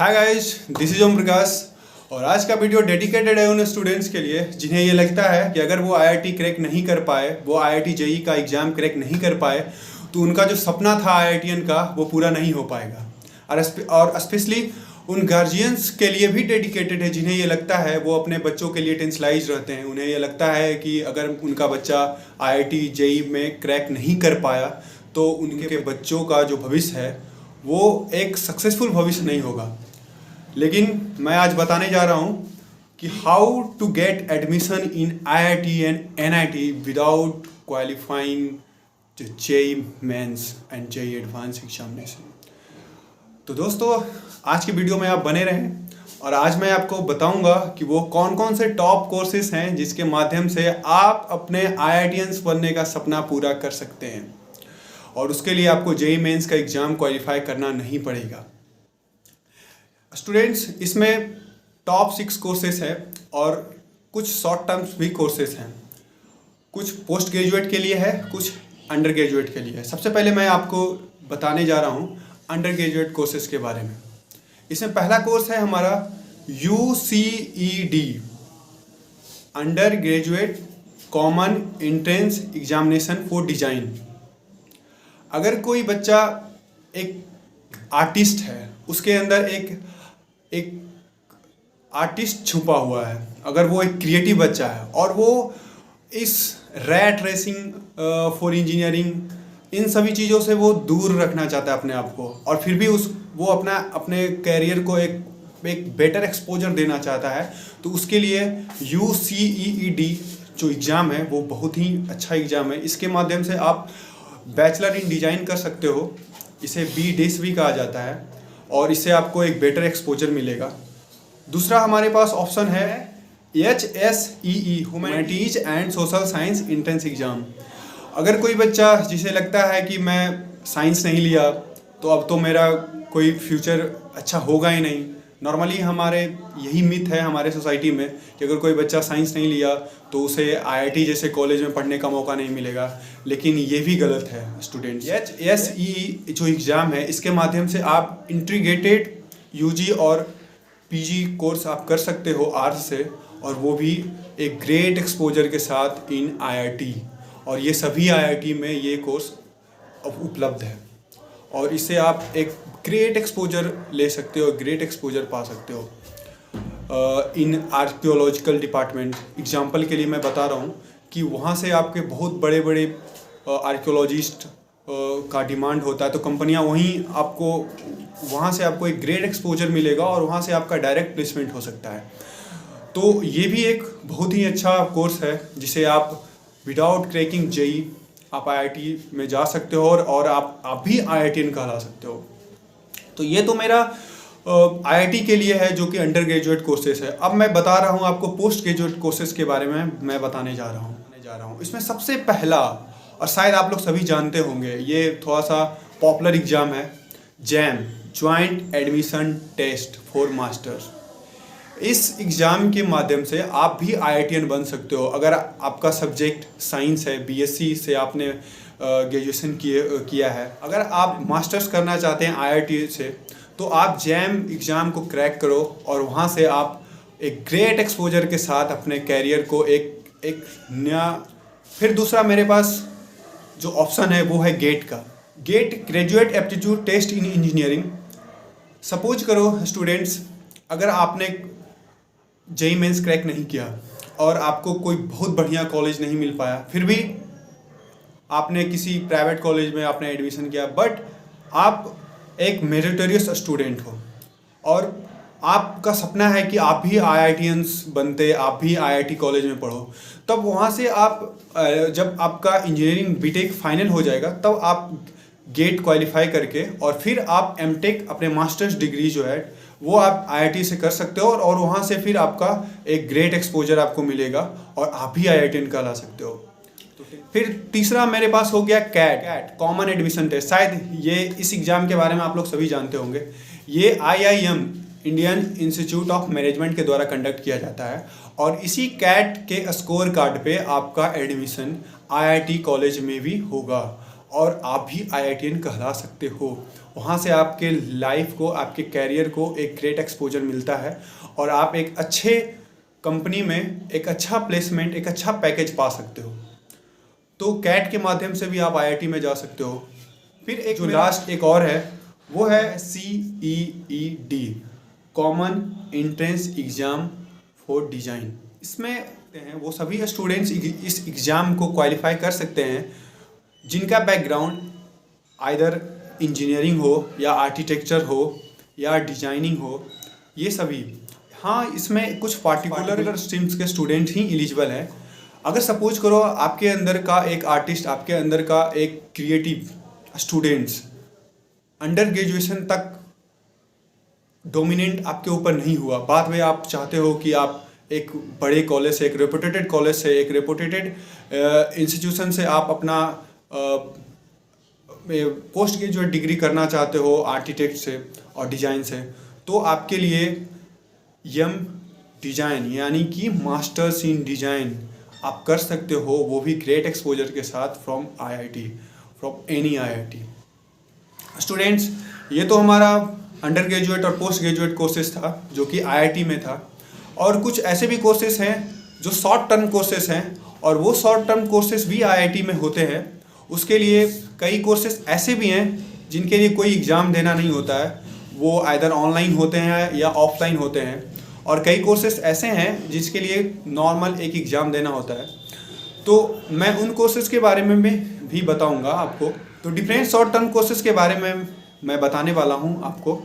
Hi guys, this is Om Prakash और आज का वीडियो डेडिकेटेड है उन स्टूडेंट्स के लिए जिन्हें ये लगता है कि अगर वो आईआईटी क्रैक नहीं कर पाए, वो आईआईटी जेईई का एग्ज़ाम क्रैक नहीं कर पाए तो उनका जो सपना था आईआईटीएन का वो पूरा नहीं हो पाएगा। और स्पेशली उन गार्जियंस के लिए भी डेडिकेटेड है जिन्हें ये लगता है, वो अपने बच्चों के लिए टेंशलाइज रहते हैं। उन्हें ये लगता है कि अगर उनका बच्चा आईआईटी जेईई में क्रैक नहीं कर पाया तो उनके बच्चों का जो भविष्य है वो एक सक्सेसफुल भविष्य नहीं होगा। लेकिन मैं आज बताने जा रहा हूँ कि how to get admission in IIT and NIT without qualifying JEE Mains and JEE advance examination. तो दोस्तों, आज की वीडियो में आप बने रहें और आज मैं आपको बताऊंगा कि वो कौन कौन से टॉप कोर्सेज हैं जिसके माध्यम से आप अपने आईआईटीएंस बनने का सपना पूरा कर सकते हैं और उसके लिए आपको जेईई मेंस का एग्ज़ाम क्वालिफाई करना नहीं पड़ेगा। स्टूडेंट्स, इसमें टॉप 6 कोर्सेज हैं और कुछ शॉर्ट टर्म्स भी कोर्सेज हैं। कुछ पोस्ट ग्रेजुएट के लिए है, कुछ अंडर ग्रेजुएट के लिए है। सबसे पहले मैं आपको बताने जा रहा हूँ अंडर ग्रेजुएट कोर्सेज के बारे में। इसमें पहला कोर्स है हमारा UCED, under graduate common entrance examination for design. अगर कोई बच्चा एक आर्टिस्ट है, उसके अंदर एक आर्टिस्ट छुपा हुआ है, अगर वो एक क्रिएटिव बच्चा है और वो इस rat racing for engineering in सभी चीज़ों से वो दूर रखना चाहता है अपने आप को, और फिर भी वो अपने कैरियर को एक बेटर एक्सपोजर देना चाहता है, तो उसके लिए UCED जो एग्ज़ाम है वो बहुत ही अच्छा एग्ज़ाम है। इसके माध्यम से आप बैचलर इन डिज़ाइन कर सकते हो, इसे BDIS भी कहा जाता है, और इससे आपको एक बेटर एक्सपोजर मिलेगा। दूसरा हमारे पास ऑप्शन है HSEE, humanities and social science entrance exam. अगर कोई बच्चा जिसे लगता है कि मैं साइंस नहीं लिया तो अब तो मेरा कोई फ्यूचर अच्छा होगा ही नहीं। नॉर्मली हमारे यही मिथ है हमारे सोसाइटी में कि अगर कोई बच्चा साइंस नहीं लिया तो उसे आईआईटी जैसे कॉलेज में पढ़ने का मौका नहीं मिलेगा, लेकिन ये भी गलत है स्टूडेंट्स। HSEE जो एग्ज़ाम है इसके माध्यम से आप इंटीग्रेटेड UG और PG कोर्स आप कर सकते हो आर्ट्स से, और वो भी एक ग्रेट एक्सपोजर के साथ इन आईआईटी, और ये सभी आईआईटी में ये कोर्स उपलब्ध है और इससे आप एक ग्रेट एक्सपोजर ले सकते हो, ग्रेट एक्सपोजर पा सकते हो। इन आर्कियोलॉजिकल डिपार्टमेंट एग्जांपल के लिए मैं बता रहा हूँ कि वहाँ से आपके बहुत बड़े बड़े आर्कियोलॉजिस्ट का डिमांड होता है, तो कंपनियाँ वहाँ से आपको एक ग्रेट एक्सपोजर मिलेगा और वहाँ से आपका डायरेक्ट प्लेसमेंट हो सकता है। तो ये भी एक बहुत ही अच्छा कोर्स है जिसे आप विदाउट क्रैकिंग जेईई आप आईआईटी में जा सकते हो और आप भी आईआईटीएन कहला सकते हो। तो ये तो मेरा आईआईटी के लिए है जो कि अंडर ग्रेजुएट कोर्सेज है। अब मैं बता रहा हूँ आपको पोस्ट ग्रेजुएट कोर्सेज के बारे में मैं बताने जा रहा हूँ। इसमें सबसे पहला, और शायद आप लोग सभी जानते होंगे, ये थोड़ा सा पॉपुलर एग्ज़ाम है, JAM, joint admission test for masters. इस एग्ज़ाम के माध्यम से आप भी आईआईटीएन बन सकते हो। अगर आपका सब्जेक्ट साइंस है, BSc से आपने ग्रेजुएशन किया है, अगर आप मास्टर्स करना चाहते हैं आईआईटी से, तो आप जैम एग्ज़ाम को क्रैक करो और वहाँ से आप एक ग्रेट एक्सपोजर के साथ अपने कैरियर को एक नया। फिर दूसरा मेरे पास जो ऑप्शन है वो है गेट का, GATE graduate aptitude test in engineering. Suppose करो स्टूडेंट्स, अगर आपने जेईई मेंस क्रैक नहीं किया और आपको कोई बहुत बढ़िया कॉलेज नहीं मिल पाया, फिर भी आपने किसी प्राइवेट कॉलेज में आपने एडमिशन किया, बट आप एक मेरिटोरियस स्टूडेंट हो और आपका सपना है कि आप भी आईआईटीएंस बनते, आप भी आईआईटी कॉलेज में पढ़ो, तब वहाँ से आप जब आपका इंजीनियरिंग बीटेक फाइनल हो जाएगा तब आप गेट क्वालिफाई करके और फिर आप एमटेक अपने मास्टर्स डिग्री जो है वो आप आईआईटी से कर सकते हो और वहाँ से फिर आपका एक ग्रेट एक्सपोजर आपको मिलेगा और आप भी आईआईटीएन कहला सकते हो। फिर तीसरा मेरे पास हो गया कैट, कॉमन एडमिशन टेस्ट। शायद ये इस एग्ज़ाम के बारे में आप लोग सभी जानते होंगे। ये IIM, Indian institute of management के द्वारा कंडक्ट किया जाता है और इसी कैट के स्कोर कार्ड पे आपका एडमिशन आईआईटी कॉलेज में भी होगा और आप भी आईआईटीएन कहला सकते हो। वहाँ से आपके लाइफ को, आपके कैरियर को एक ग्रेट एक्सपोजर मिलता है और आप एक अच्छे कंपनी में एक अच्छा प्लेसमेंट, एक अच्छा पैकेज पा सकते हो। तो कैट के माध्यम से भी आप आईआईटी में जा सकते हो। फिर एक जो लास्ट एक और है वो है CEED, common entrance exam for design. इसमें वो सभी स्टूडेंट्स इस एग्ज़ाम को क्वालिफाई कर सकते हैं जिनका बैकग्राउंड आइदर इंजीनियरिंग हो या आर्किटेक्चर हो या डिजाइनिंग हो, ये सभी। हाँ, इसमें कुछ पार्टिकुलर स्ट्रीम्स के स्टूडेंट ही एलिजिबल हैं। अगर सपोज करो आपके अंदर का एक आर्टिस्ट, आपके अंदर का एक क्रिएटिव स्टूडेंट्स अंडर ग्रेजुएशन तक डोमिनेंट आपके ऊपर नहीं हुआ, बाद में आप चाहते हो कि आप एक बड़े कॉलेज से, एक रेपुटेटेड कॉलेज से, एक रेपुटेटेड इंस्टीट्यूशन से आप अपना पोस्ट ग्रेजुएट डिग्री करना चाहते हो आर्किटेक्ट से और डिज़ाइन से, तो आपके लिए यम डिज़ाइन यानी कि मास्टर्स इन डिज़ाइन आप कर सकते हो, वो भी ग्रेट एक्सपोजर के साथ from IIT, from any IIT. Students, ये तो हमारा अंडर ग्रेजुएट और पोस्ट ग्रेजुएट कोर्सेज था जो कि आईआईटी में था, और कुछ ऐसे भी कोर्सेज हैं जो शॉर्ट टर्म कोर्सेज हैं, और वो शॉर्ट टर्म कोर्सेज भी आईआईटी में होते हैं। उसके लिए कई कोर्सेज ऐसे भी हैं जिनके लिए कोई एग्ज़ाम देना नहीं होता है, वो आइदर ऑनलाइन होते हैं या ऑफलाइन होते हैं, और कई कोर्सेज ऐसे हैं जिसके लिए नॉर्मल एक एग्ज़ाम देना होता है। तो मैं उन कोर्सेज के बारे में भी बताऊंगा आपको। तो डिफरेंट शॉर्ट टर्म कोर्सेज के बारे में मैं बताने वाला हूं आपको,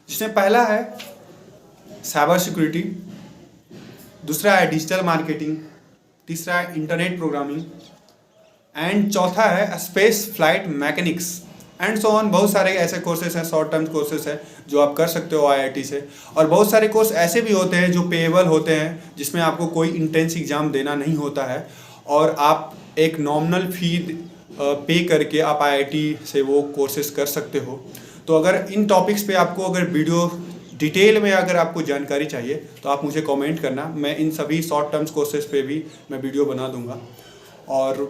जिसमें पहला है साइबर सिक्योरिटी, दूसरा है डिजिटल मार्केटिंग, तीसरा है इंटरनेट प्रोग्रामिंग, एंड चौथा है space flight mechanics and so on. बहुत सारे ऐसे कोर्सेज हैं, शॉर्ट टर्म कोर्सेज हैं जो आप कर सकते हो आईआईटी से, और बहुत सारे कोर्स ऐसे भी होते हैं जो पेएबल होते हैं, जिसमें आपको कोई इंटेंस एग्ज़ाम देना नहीं होता है और आप एक नॉमिनल फी पे करके आप आईआईटी से वो कोर्सेज कर सकते हो। तो अगर इन टॉपिक्स पे आपको अगर वीडियो डिटेल में अगर आपको जानकारी चाहिए तो आप मुझे कमेंट करना, मैं इन सभी शॉर्ट टर्म्स कोर्सेज पे भी मैं वीडियो बना दूंगा। और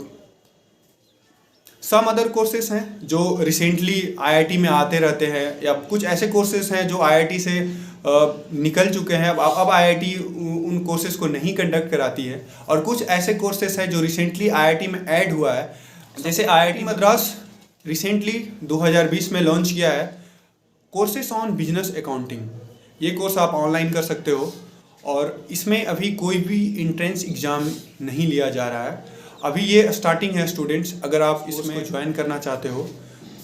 सम अदर कोर्सेज हैं जो रिसेंटली आईआईटी में आते रहते हैं, या कुछ ऐसे कोर्सेज हैं जो आईआईटी से निकल चुके हैं, अब आईआईटी उन कोर्सेज को नहीं कंडक्ट कराती है, और कुछ ऐसे कोर्सेज हैं जो रिसेंटली आईआईटी में ऐड हुआ है। जैसे आईआईटी मद्रास रिसेंटली 2020 में लॉन्च किया है कोर्सेज ऑन बिजनेस अकाउंटिंग। ये कोर्स आप ऑनलाइन कर सकते हो, और इसमें अभी कोई भी एंट्रेंस एग्ज़ाम नहीं लिया जा रहा है। अभी ये स्टार्टिंग है स्टूडेंट्स। अगर आप इसमें ज्वाइन करना चाहते हो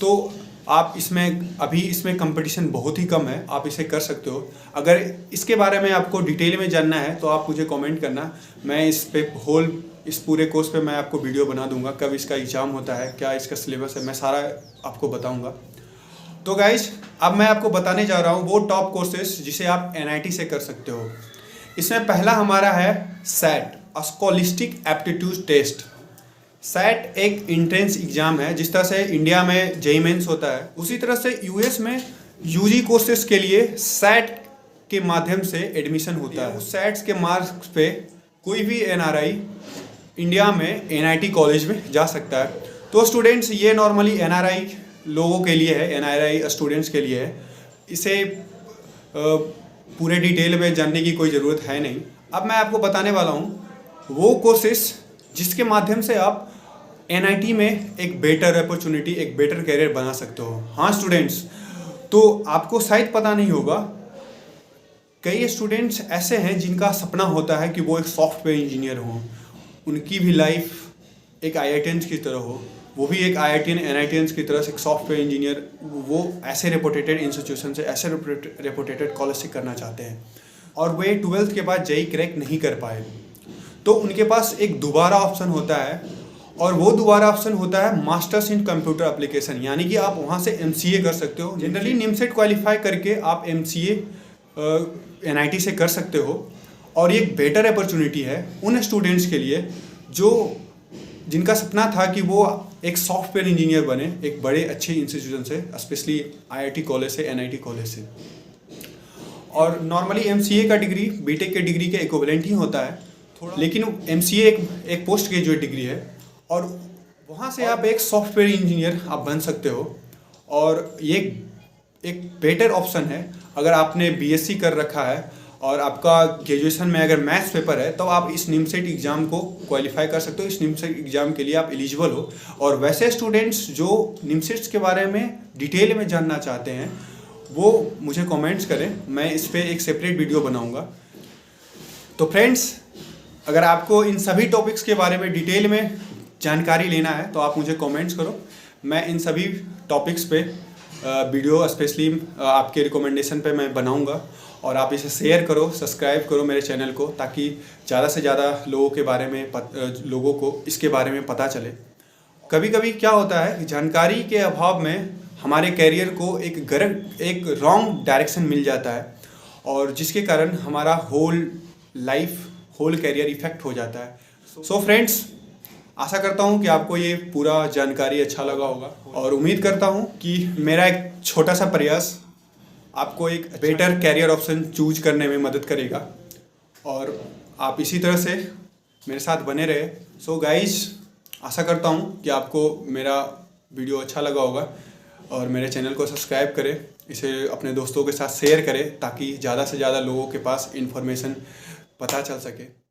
तो आप इसमें कंपटीशन बहुत ही कम है, आप इसे कर सकते हो। अगर इसके बारे में आपको डिटेल में जानना है तो आप मुझे कमेंट करना, मैं इस पूरे कोर्स पे मैं आपको वीडियो बना दूंगा, कब इसका एग्ज़ाम होता है, क्या इसका सिलेबस है, मैं सारा आपको बताऊंगा। तो गाइज, अब मैं आपको बताने जा रहा हूँ वो टॉप कोर्सेज जिसे आप एनआईटी से कर सकते हो। इसमें पहला हमारा है SAT, scholastic aptitude test. SAT एक एंट्रेंस एग्ज़ाम है, जिस तरह से इंडिया में जेईई मेंस होता है, उसी तरह से यूएस में यूजी कोर्सेज के लिए सैट के माध्यम से एडमिशन होता है। उस सैट्स के मार्क्स पे कोई भी एनआरआई इंडिया में एनआईटी कॉलेज में जा सकता है। तो स्टूडेंट्स, ये नॉर्मली एनआरआई लोगों के लिए है, एनआरआई स्टूडेंट्स के लिए है। इसे पूरे डिटेल में जानने की कोई ज़रूरत है नहीं। अब मैं आपको बताने वाला हूँ वो कोर्सेस जिसके माध्यम से आप एनआईटी में एक बेटर अपॉर्चुनिटी, एक बेटर कैरियर बना सकते हो। हाँ स्टूडेंट्स, तो आपको शायद पता नहीं होगा, कई स्टूडेंट्स ऐसे हैं जिनका सपना होता है कि वो एक सॉफ्टवेयर इंजीनियर हो, उनकी भी लाइफ एक आईआईटियंस की तरह हो, वो भी एक आईआईटियन एनआईटियंस की तरह से एक सॉफ्टवेयर इंजीनियर वो ऐसे रेपुटेटेड इंस्टीट्यूशन से, ऐसे रेपुटेटेड कॉलेज से करना चाहते हैं, और वे 12th के बाद जेईई क्रैक नहीं कर पाए। तो उनके पास एक दोबारा ऑप्शन होता है, और वो दोबारा ऑप्शन होता है मास्टर्स इन कंप्यूटर एप्लीकेशन, यानी कि आप वहाँ से एमसीए कर सकते हो। जनरली निमसेट क्वालिफाई करके आप एमसीए एनआईटी से कर सकते हो, और ये एक बेटर अपॉर्चुनिटी है उन स्टूडेंट्स के लिए जिनका सपना था कि वो एक सॉफ्टवेयर इंजीनियर बने एक बड़े अच्छे इंस्टीट्यूशन से, स्पेशली आईआईटी कॉलेज से, एनआईटी कॉलेज से। और नॉर्मली एमसीए का डिग्री बीटेक के डिग्री के इक्विवेलेंट ही होता है, लेकिन एमसीए एक पोस्ट ग्रेजुएट डिग्री है, और वहाँ से आप एक सॉफ्टवेयर इंजीनियर आप बन सकते हो। और ये एक बेटर ऑप्शन है। अगर आपने बीएससी कर रखा है और आपका ग्रेजुएशन में अगर मैथ्स पेपर है तो आप इस निमसेट एग्ज़ाम को क्वालिफाई कर सकते हो। इस निमसेट एग्ज़ाम के लिए आप एलिजिबल हो। और वैसे स्टूडेंट्स जो निमसेट्स के बारे में डिटेल में जानना चाहते हैं वो मुझे कमेंट्स करें, मैं इस पर एक सेपरेट वीडियो बनाऊंगा। तो फ्रेंड्स, अगर आपको इन सभी टॉपिक्स के बारे में डिटेल में जानकारी लेना है तो आप मुझे कमेंट्स करो। मैं इन सभी टॉपिक्स पे वीडियो स्पेशली आपके रिकमेंडेशन पे मैं बनाऊंगा। और आप इसे शेयर करो, सब्सक्राइब करो मेरे चैनल को, ताकि ज़्यादा से ज़्यादा लोगों के बारे में लोगों को इसके बारे में पता चले। कभी कभी क्या होता है कि जानकारी के अभाव में हमारे कैरियर को एक रॉन्ग डायरेक्शन मिल जाता है और जिसके कारण हमारा होल कैरियर इफेक्ट हो जाता है। सो फ्रेंड्स, आशा करता हूँ कि आपको ये पूरा जानकारी अच्छा लगा होगा और उम्मीद करता हूँ कि मेरा एक छोटा सा प्रयास आपको एक बेटर कैरियर ऑप्शन चूज करने में मदद करेगा और आप इसी तरह से मेरे साथ बने रहे। सो गाइज, आशा करता हूँ कि आपको मेरा वीडियो अच्छा लगा होगा और मेरे चैनल को सब्सक्राइब करें, इसे अपने दोस्तों के साथ शेयर करें ताकि ज़्यादा से ज़्यादा लोगों के पास इन्फॉर्मेशन पता चल सके।